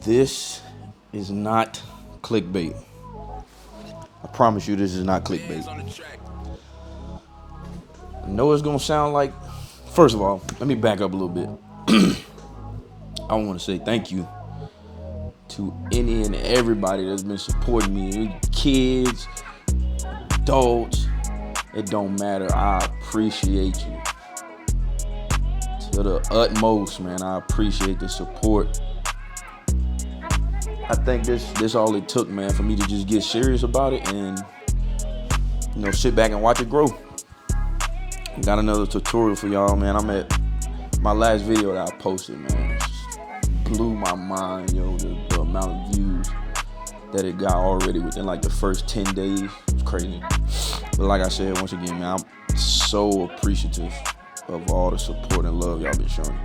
This is not clickbait. I promise you this is not clickbait. I know it's gonna sound like, first of all, let me back up a little bit. I want to say thank you to any and everybody that's been supporting me. Kids, adults, it don't matter. I appreciate you to the utmost, man. I appreciate the support. I think this all it took, man, for me to just get serious about it and sit back and watch it grow. Got another tutorial for y'all, man. I'm at my last video that I posted, man. It just blew my mind, the amount of views that it got already within like the first 10 days. It's crazy. But like I said, once again, man, I'm so appreciative of all the support and love y'all been showing.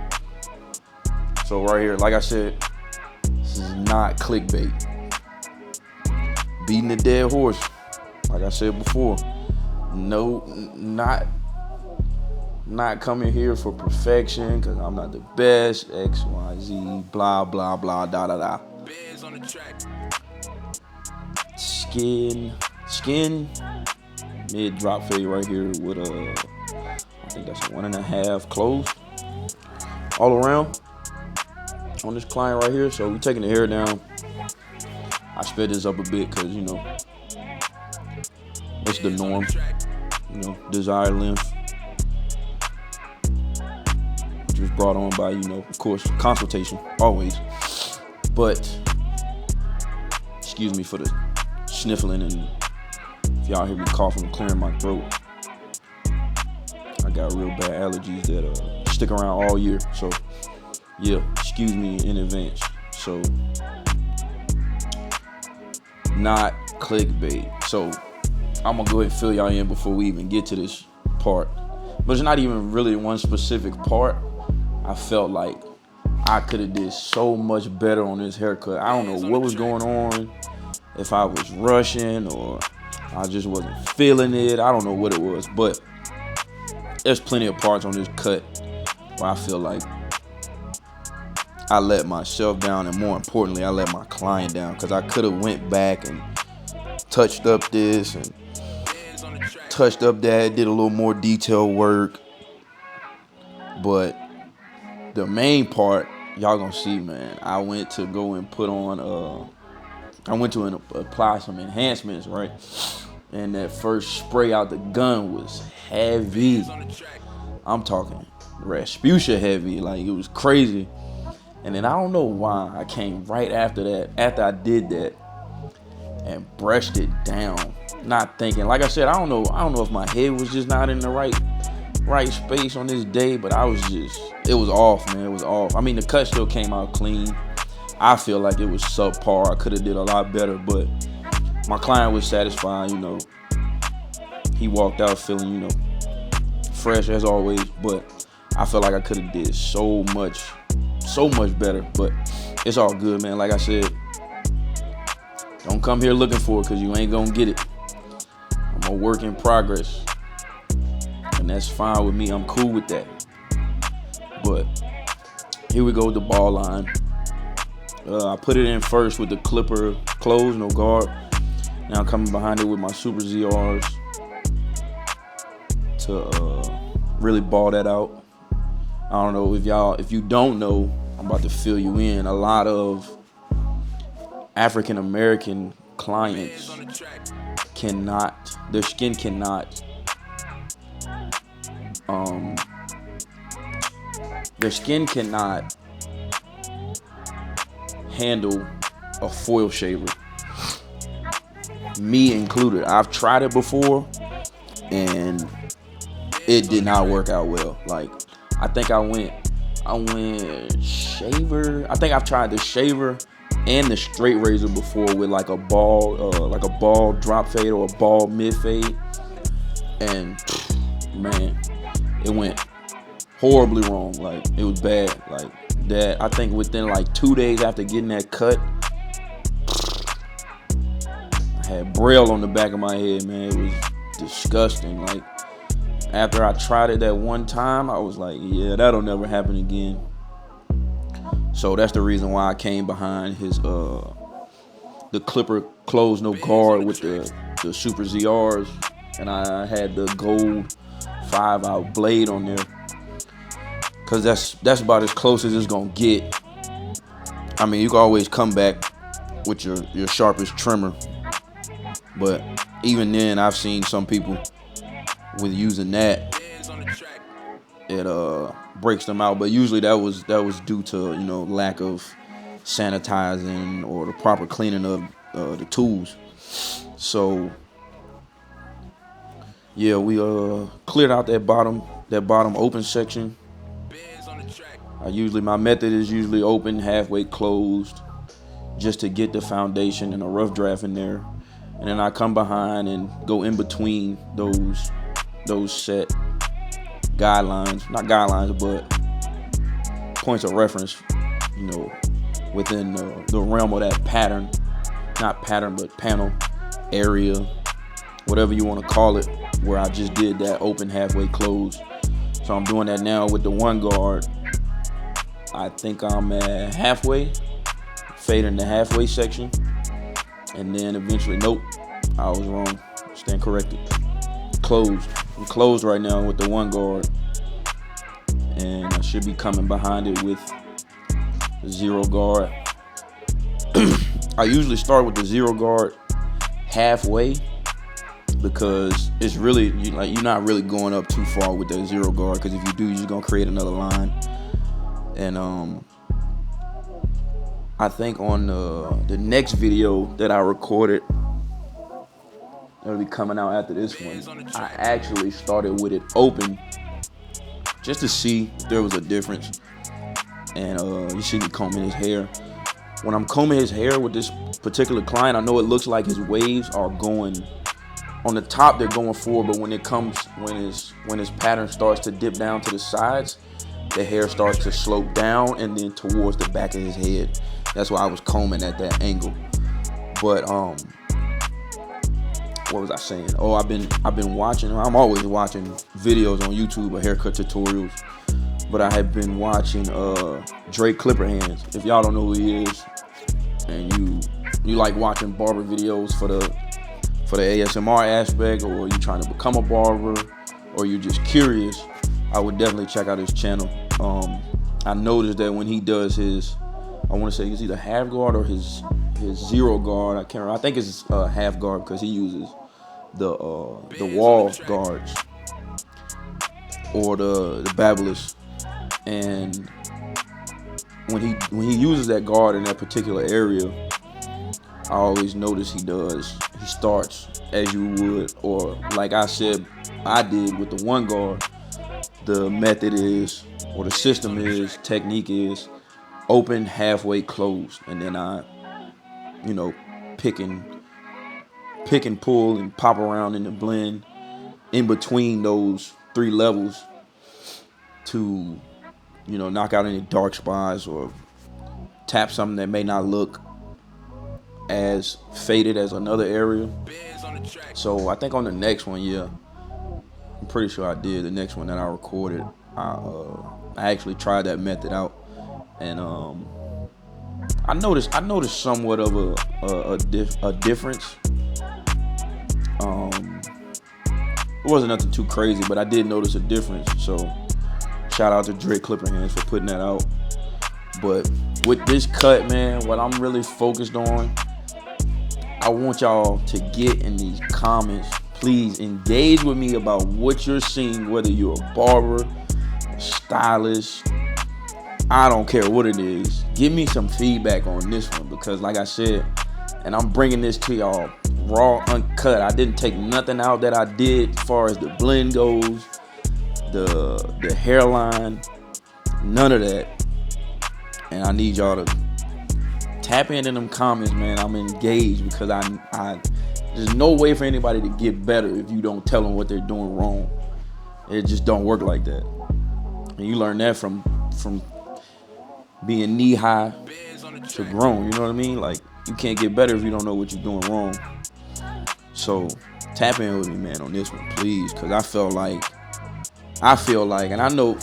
So right here, like I said, this is not clickbait. Beating a dead horse. Like I said before, no, not coming here for perfection, because I'm not the best, X, Y, Z, blah, blah, blah, da, da, da. Skin, mid drop fade right here with I think that's a 1.5 closed all around on this client right here. So we taking the hair down. I sped this up a bit because, it's the norm, desired length, which was brought on by, of course, Consultation, always. But, excuse me for the sniffling, and if y'all hear me coughing and clearing my throat, I got real bad allergies that stick around all year. So, yeah, excuse me in advance. So, not clickbait. So, I'm gonna go ahead and fill y'all in before we even get to this part. But it's not even really one specific part. I felt like I could have did so much better on this haircut. I don't know what was going on. If I was rushing or I just wasn't feeling it. I don't know what it was. But there's plenty of parts on this cut where I feel like I let myself down, and more importantly, I let my client down, because I could have went back and touched up this and touched up that, did a little more detailed work. But the main part, y'all gonna see, man, I went to go and put on, apply some enhancements, right? And that first spray out the gun was heavy. I'm talking Rasputia heavy, like it was crazy. And then I don't know why I came right after that, after I did that, and brushed it down, not thinking. Like I said, I don't know if my head was just not in the right space on this day, but it was off, man. It was off. I mean, the cut still came out clean. I feel like it was subpar. I could have did a lot better, but my client was satisfied. He walked out feeling, fresh as always. But I feel like I could have did so much better. But it's all good, man. Like I said, don't come here looking for it, because you ain't gonna get it. I'm a work in progress, and that's fine with me. I'm cool with that. But here we go with the ball line. I put it in first with the clipper closed, no guard. Now I'm coming behind it with my Super ZRs to really ball that out. I don't know if you don't know, I'm about to fill you in. A lot of African American clients their skin cannot handle a foil shaver, me included. I've tried it before and it did not work out well. Like, I think I went shaver. I think I've tried the shaver and the straight razor before with like a ball drop fade or a ball mid fade, and man, it went horribly wrong. Like, it was bad. Like that, I think within like 2 days after getting that cut, I had braille on the back of my head, man. It was disgusting. Like, after I tried it that one time, I was like, yeah, that'll never happen again. So that's the reason why I came behind his the Clipper closed no guard with the Super ZRs, and I had the gold 5-out blade on there, cause that's about as close as it's gonna get. I mean, you can always come back with your sharpest trimmer, but even then, I've seen some people with using that, it breaks them out. But usually that was due to lack of sanitizing or the proper cleaning of the tools. So yeah, we cleared out that bottom open section. My method is usually open, halfway closed, just to get the foundation and a rough draft in there, and then I come behind and go in between those set guidelines, not guidelines, but points of reference, within the realm of that pattern, not pattern, but panel area, whatever you want to call it, where I just did that open, halfway closed. So I'm doing that now with the one guard. I think I'm at halfway, fading the halfway section, and then eventually, nope, I was wrong. Stand corrected. Closed. I'm closed right now with the one guard, and I should be coming behind it with the zero guard. I usually start with the zero guard halfway, because it's really you're not really going up too far with that zero guard, because if you do, you're just gonna create another line. And I think on the next video that I recorded, it'll be coming out after this one, I actually started with it open just to see if there was a difference. And you see me combing his hair. When I'm combing his hair with this particular client, I know it looks like his waves are going on the top, they're going forward, but when his pattern starts to dip down to the sides, the hair starts to slope down and then towards the back of his head. That's why I was combing at that angle. But what was I saying? Oh, I've been watching. I'm always watching videos on YouTube of haircut tutorials, but I have been watching Drake Clipper Hands. If y'all don't know who he is, and you like watching barber videos for the ASMR aspect, or you trying to become a barber, or you're just curious, I would definitely check out his channel. I noticed that when he does his, I want to say it's either half guard or his zero guard. I can't remember. I think it's half guard, because he uses the wall guards or the babblers. And when he uses that guard in that particular area, I always notice he starts as you would, or like I said, I did with the one guard. The method is, or the system is, technique is open, halfway closed, and then I, pick and pull and pop around in the blend in between those three levels to, knock out any dark spots or tap something that may not look as faded as another area. So I think on the next one, yeah, I'm pretty sure I did. The next one that I recorded, I actually tried that method out, and I noticed somewhat of a difference. It wasn't nothing too crazy, but I did notice a difference. So shout out to Drake Clipper Hands for putting that out. But with this cut, man, what I'm really focused on, I want y'all to get in these comments. Please engage with me about what you're seeing, whether you're a barber, a stylist, I don't care what it is. Give me some feedback on this one, because like I said, and I'm bringing this to y'all raw, uncut. I didn't take nothing out that I did as far as the blend goes, the hairline, none of that. And I need y'all to tap in them comments, man. I'm engaged, because I there's no way for anybody to get better if you don't tell them what they're doing wrong. It just don't work like that. And you learn that from being knee high to grown. You know what I mean? Like, you can't get better if you don't know what you're doing wrong. So tap in with me, man, on this one, please, because I feel like, and I know,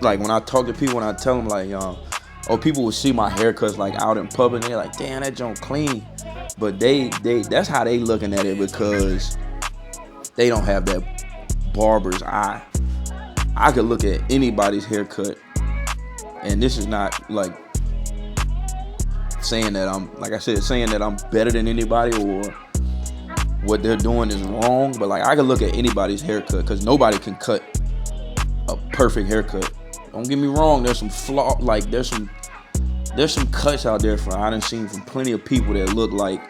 like, when I talk to people and I tell them, like, or people would see my haircuts like out in public and they're like, damn, that joint clean. But they that's how they looking at it, because they don't have that barber's eye. I could look at anybody's haircut, and this is not like saying that I'm better than anybody or what they're doing is wrong, but like I could look at anybody's haircut, because nobody can cut a perfect haircut. Don't get me wrong, there's some flaw, like there's some cuts out there I done seen from plenty of people that look like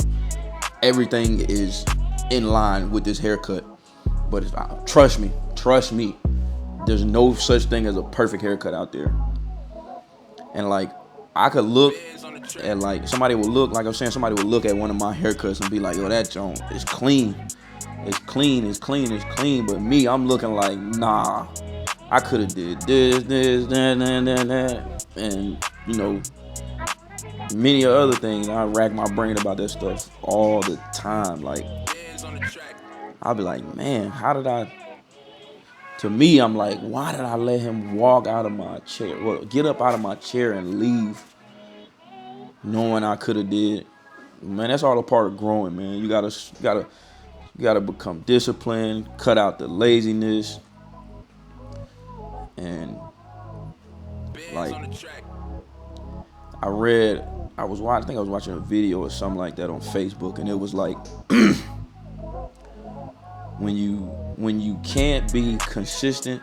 everything is in line with this haircut. But trust me, there's no such thing as a perfect haircut out there. And like I could look at, like somebody would look at one of my haircuts and be like, yo, that joint is clean. It's clean. But me, I'm looking like, nah, I could have did this, that. And, you know, many other things. I rack my brain about that stuff all the time. Like, I'll be like, man, to me, I'm like, why did I let him walk out of my chair? Well, get up out of my chair and leave, knowing I could have did. Man, that's all a part of growing, man. You gotta become disciplined, cut out the laziness, and like I was watching a video or something like that on Facebook, and it was like when you can't be consistent,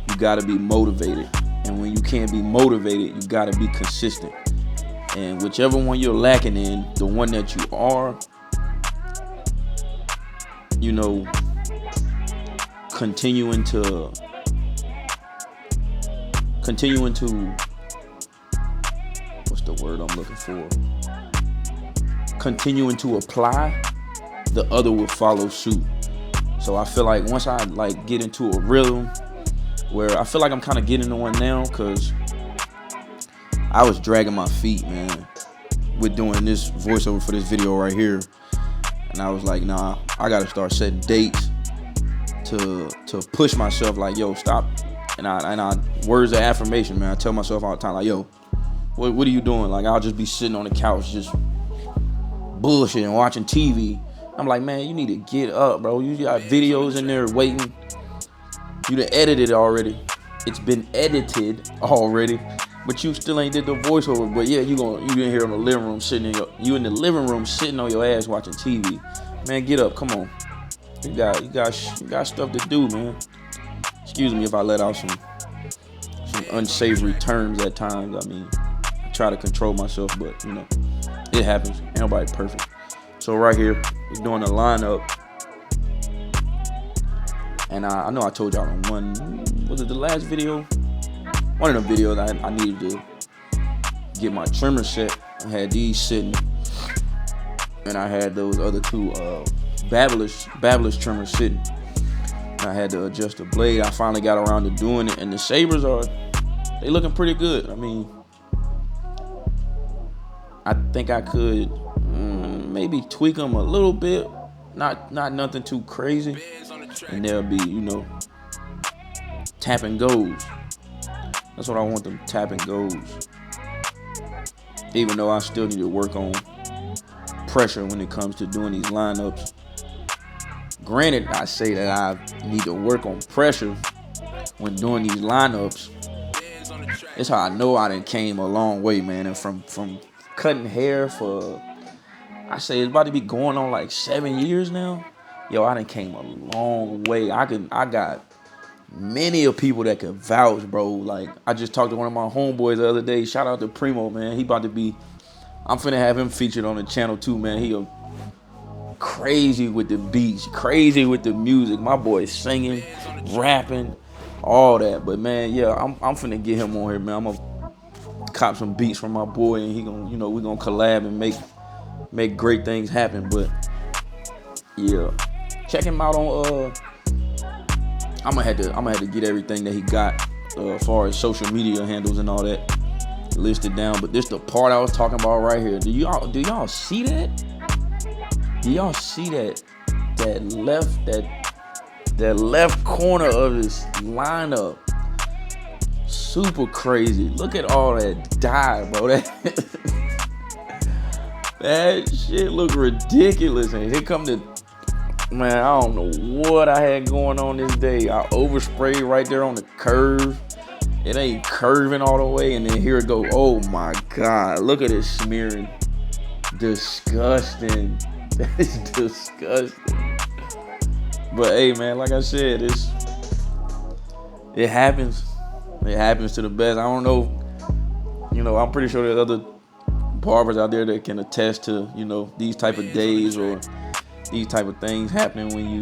you gotta be motivated. And when you can't be motivated, you gotta be consistent. And whichever one you're lacking in, the one that you are, you know, continuing to what's the word I'm looking for? Continuing to apply, the other will follow suit. So I feel like once I like get into a rhythm where I feel like I'm kind of getting into one now, because I was dragging my feet, man, with doing this voiceover for this video right here. And I was like, nah, I gotta start setting dates to push myself, like, yo, stop. And I words of affirmation, man. I tell myself all the time, like, yo, what are you doing? Like, I'll just be sitting on the couch just bullshitting, watching TV. I'm like, man, you need to get up, bro. You got videos in there waiting. You done edited it already. It's been edited already, but you still ain't did the voiceover. But yeah, you in here in the living room sitting on your ass watching TV. Man, get up, come on. You got stuff to do, man. Excuse me if I let out some unsavory terms at times. I mean, I try to control myself, but you know, it happens. Ain't nobody perfect. So right here, we're doing a lineup. And I know I told y'all on the last video? One of the videos I needed to get my trimmer set. I had these sitting, and I had those other two Babyliss trimmers sitting. And I had to adjust the blade. I finally got around to doing it, and the sabers they looking pretty good. I mean, I think I could maybe tweak them a little bit, not nothing too crazy, and they'll be, you know, tap and goes. That's what I want, them tap and goes. Even though I still need to work on pressure when it comes to doing these lineups. Granted, I say that I need to work on pressure when doing these lineups. It's how I know I done came a long way, man. And from cutting hair for, I say it's about to be going on like 7 years now. Yo, I done came a long way. I got many of people that can vouch, bro. Like, I just talked to one of my homeboys the other day. Shout out to Primo, man. I'm finna have him featured on the channel too, man. He crazy with the beats, crazy with the music. My boy's singing, rapping, all that. But man, yeah, I'm finna get him on here, man. I'm gonna cop some beats from my boy, and he gonna, you know, we gonna collab and make great things happen. But yeah, check him out on I'm gonna have to get everything that he got as far as social media handles and all that listed down. But this the part I was talking about right here. Do y'all see that? Do y'all see that left corner of this lineup? super crazy. Look at all that dye, bro. That shit look ridiculous. And here come the, man, I don't know what I had going on this day. I oversprayed right there on the curve. It ain't curving all the way, and then here it go. Oh my God, look at it smearing. Disgusting. That's disgusting. But hey, man, like I said, it happens. It happens to the best. I don't know. I'm pretty sure there's other barbers out there that can attest to, these type of days or these type of things happening when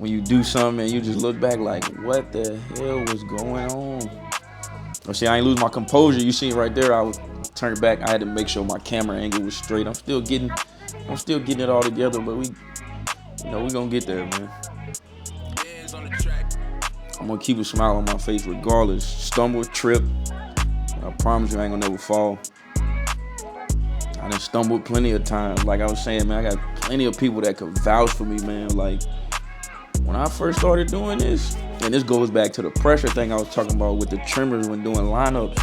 you do something and you just look back like, what the hell was going on? Oh, see, I ain't lose my composure. You see right there, I was turned back. I had to make sure my camera angle was straight. I'm still getting it all together, but we gonna get there, man. I'm gonna keep a smile on my face regardless. Stumble, trip. I promise you I ain't gonna never fall. I done stumbled plenty of times. Like I was saying, man, I got plenty of people that could vouch for me, man. Like, when I first started doing this, and this goes back to the pressure thing I was talking about with the trimmers when doing lineups.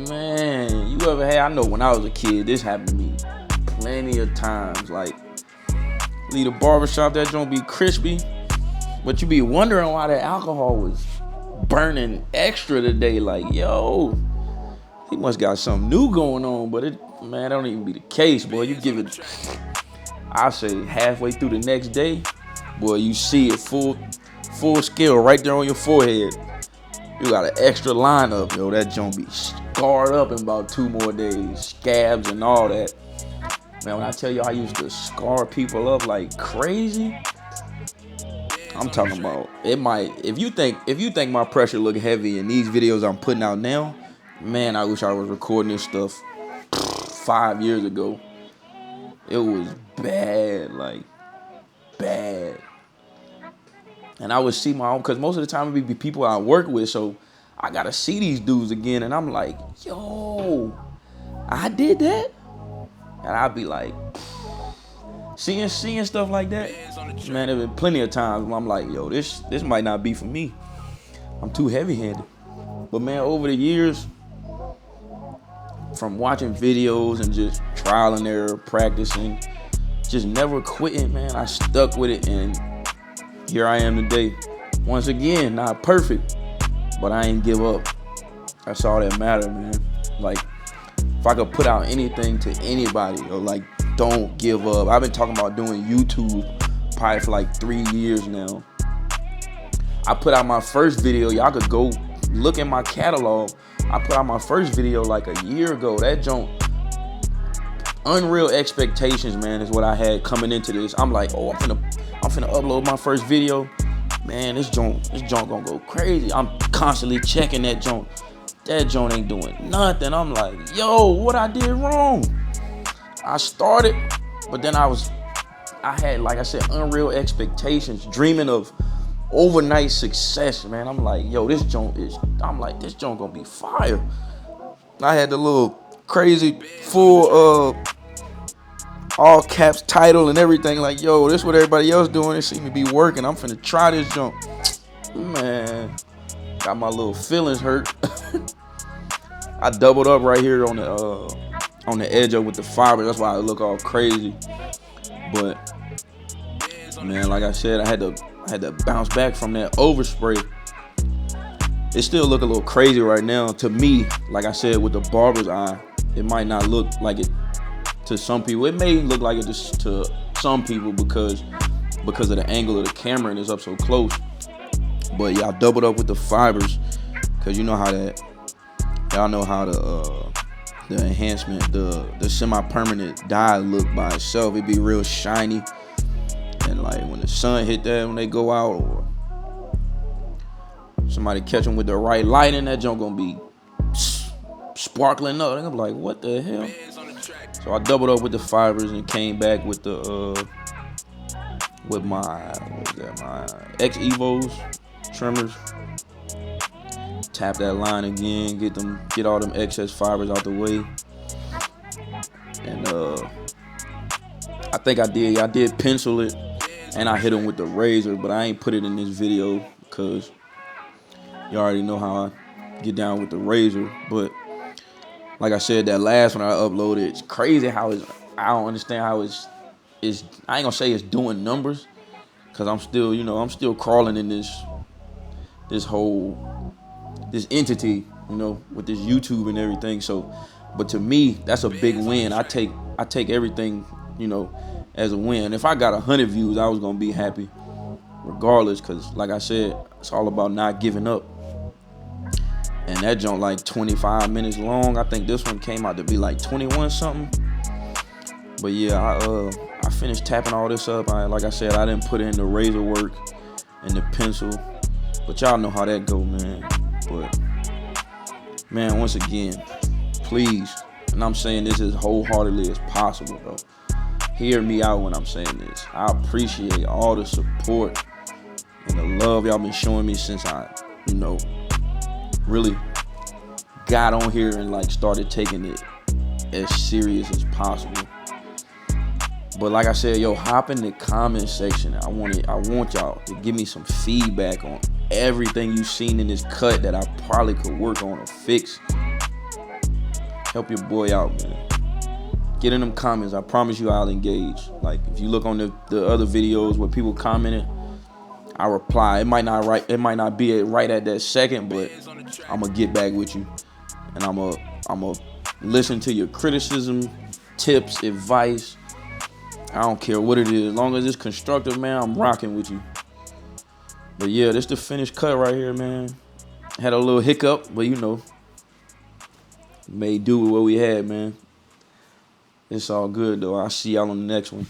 Man, you ever had, I know when I was a kid, this happened to me plenty of times. Like, leave the barbershop, that joint be crispy, but you be wondering why that alcohol was burning extra today. Like, yo, he must got something new going on, but that don't even be the case, boy. You give it, I say halfway through the next day, boy, you see it full scale right there on your forehead. You got an extra lineup, yo. That joint be scarred up in about 2 more days, scabs and all that. Man, when I tell you I used to scar people up like crazy, I'm talking about it might. If you think my pressure look heavy in these videos I'm putting out now, man, I wish I was recording this stuff 5 years ago. It was bad, like bad. And I would see my own, because most of the time it be people I work with, so I gotta see these dudes again, and I'm like, yo, I did that? And I'd be like, seeing stuff like that, man, there's been plenty of times where I'm like, yo, this might not be for me. I'm too heavy-handed. But man, over the years, from watching videos and just trial and error, practicing, just never quitting, man, I stuck with it, and here I am today. Once again, not perfect, but I ain't give up. That's all that matters, man. Like, if I could put out anything to anybody, or like, don't give up. I've been talking about doing YouTube probably for like 3 years now. I put out my first video. Y'all could go look at my catalog. I put out my first video like a year ago. That joint, unreal expectations, man, is what I had coming into this. I'm like, oh, I'm finna upload my first video. Man, this joint gonna go crazy. I'm constantly checking that joint. That joint ain't doing nothing. I'm like, yo, what I did wrong? I started, but then I had, like I said, unreal expectations, dreaming of overnight success, man. I'm like, yo, this joint gonna be fire. I had the little crazy full all caps title and everything, like, yo, this what everybody else doing. It seem to be working. I'm finna try this jump. Man, got my little feelings hurt. I doubled up right here on the edge of with the fiber. That's why I look all crazy. But man, like I said, I had to bounce back from that overspray. It still look a little crazy right now to me. Like I said, with the barber's eye, it might not look like it to some people. It may look like it just to some people because of the angle of the camera and it's up so close. But yeah, I doubled up with the fibers because you know how that. Y'all know how the enhancement, the semi-permanent dye look by itself. It be real shiny, and like when the sun hit that, when they go out, or somebody catch them with the right lighting, that junk gonna be sparkling up. I'm like, what the hell? So I doubled up with the fibers and came back with the with my X Evos trimmers. Tap that line again, get all them excess fibers out the way. And I think I did pencil it, and I hit them with the razor, but I ain't put it in this video because You already know how I get down with the razor. But like I said, that last one I uploaded, it's crazy how it's. I don't understand how it's. I ain't gonna say it's doing numbers, cause I'm still, I'm still crawling in this whole entity, with this YouTube and everything. So, but to me, that's a big win. I take everything, as a win. If I got 100 views, I was gonna be happy, regardless. Cause like I said, it's all about not giving up. And that joint like 25 minutes long. I think this one came out to be like 21 something. But yeah, I finished tapping all this up. Like I said, I didn't put in the razor work and the pencil. But y'all know how that go, man. But man, once again, please, and I'm saying this as wholeheartedly as possible, bro. Hear me out when I'm saying this. I appreciate all the support and the love y'all been showing me since I, really got on here and like started taking it as serious as possible. But like I said, hop in the comment section. I want y'all to give me some feedback on everything you've seen in this cut that I probably could work on or fix. Help your boy out, man. Get in them comments. I promise you I'll engage. Like if you look on the other videos where people commented, I reply. It might not be right at that second, but I'm gonna get back with you. And I'm gonna listen to your criticism, tips, advice. I don't care what it is. As long as it's constructive, man, I'm rocking with you. But yeah, this the finished cut right here, man. Had a little hiccup, but made do with what we had, man. It's all good, though. I'll see y'all on the next one.